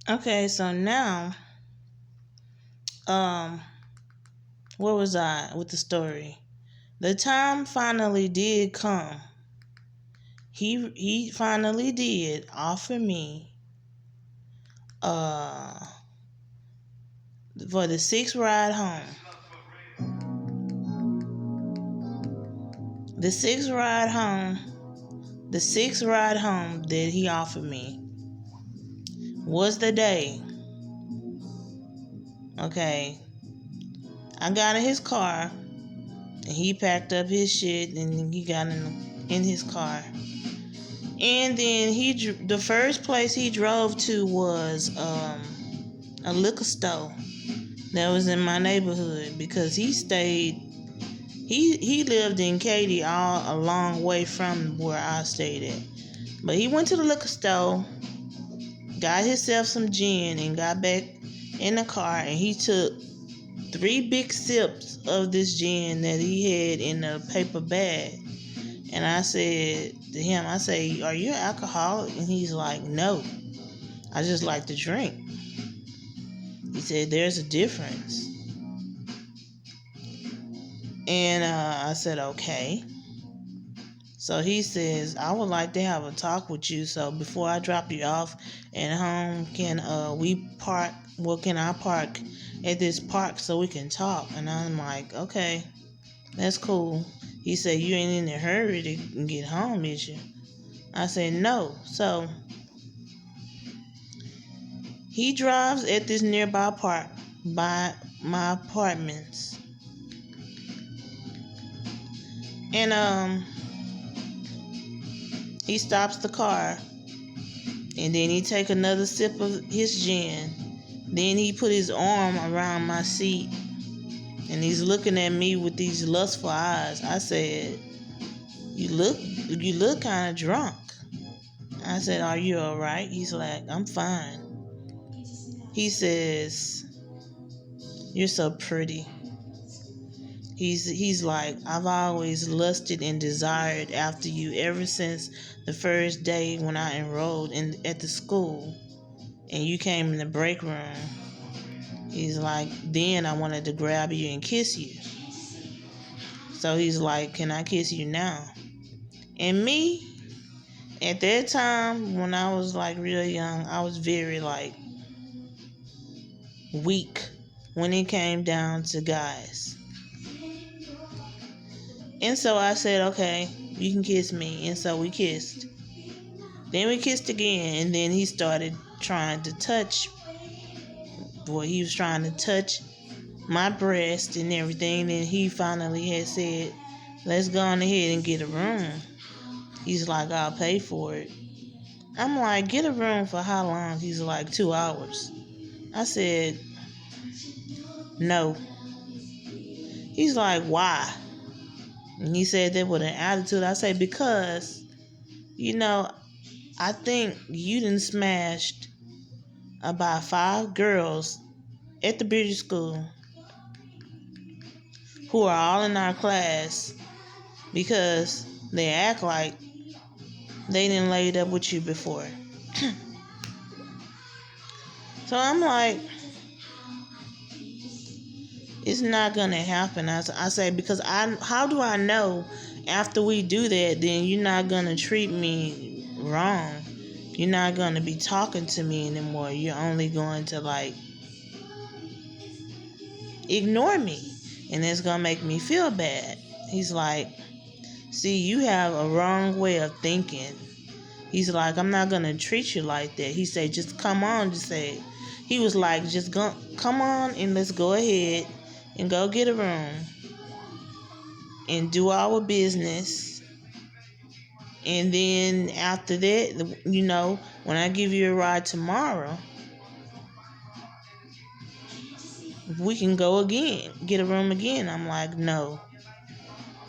Okay, so now, um, where was I with the story? The time finally did come. He finally did offer me uh for the sixth ride home. The sixth ride home, the sixth ride home that he offered me was the day. Okay, I got in his car and he packed up his shit and he got in his car. And then the first place he drove to was a liquor store that was in my neighborhood because he lived in Katy, all a long way from where I stayed at. But he went to the liquor store, got himself some gin, and got back in the car, and he took 3 big sips of this gin that he had in a paper bag. And I said to him, I say, "Are you an alcoholic?" And he's like, "No, I just like to drink." He said, "There's a difference." And I said, "Okay." So he says, "I would like to have a talk with you. So before I drop you off at home, can we park? Well, can I park at this park so we can talk?" And I'm like, "Okay, that's cool." He said, "You ain't in a hurry to get home, is you?" I said, "No." So he drives at this nearby park by my apartments. And he stops the car, and then he take another sip of his gin. Then he put his arm around my seat, and he's looking at me with these lustful eyes. I said, you look kind of drunk." I said, "Are you all right?" He's like, "I'm fine." He says, "You're so pretty." He's like, "I've always lusted and desired after you ever since the first day when I enrolled at the school and you came in the break room." He's like, "Then I wanted to grab you and kiss you." So he's like, "Can I kiss you now?" And me, at that time when I was like real young, I was very like weak when it came down to guys. And so I said, "Okay, you can kiss me." And so we kissed. Then we kissed again, and then he started trying to touch. Well, he was trying to touch my breast and everything. And he finally had said, "Let's go on ahead and get a room." He's like, "I'll pay for it." I'm like, "Get a room for how long?" He's like, 2 hours. I said, "No." He's like, "Why?" And he said that with an attitude. I say, "Because, you know, I think you done smashed about 5 girls at the beauty school who are all in our class because they act like they didn't laid up with you before." So I'm like, it's not gonna happen. I say, because how do I know after we do that, then you're not gonna treat me wrong? You're not gonna be talking to me anymore. You're only going to like ignore me, and it's gonna make me feel bad. He's like, "See, you have a wrong way of thinking." He's like, "I'm not gonna treat you like that." He said, "Just come on," just say. He was like, "Just go, come on, and let's go ahead and go get a room and do our business. And then after that, when I give you a ride tomorrow, we can go again, get a room again." I'm like, "No."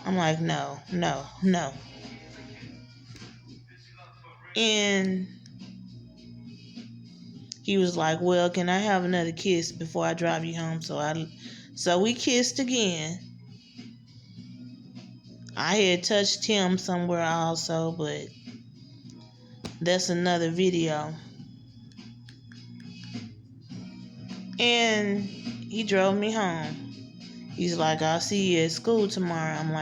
I'm like, "No, no, no." And he was like, "Well, can I have another kiss before I drive you home?" So we kissed again. I had touched him somewhere also, but that's another video. And he drove me home. He's like, I'll see you at school tomorrow. I'm like,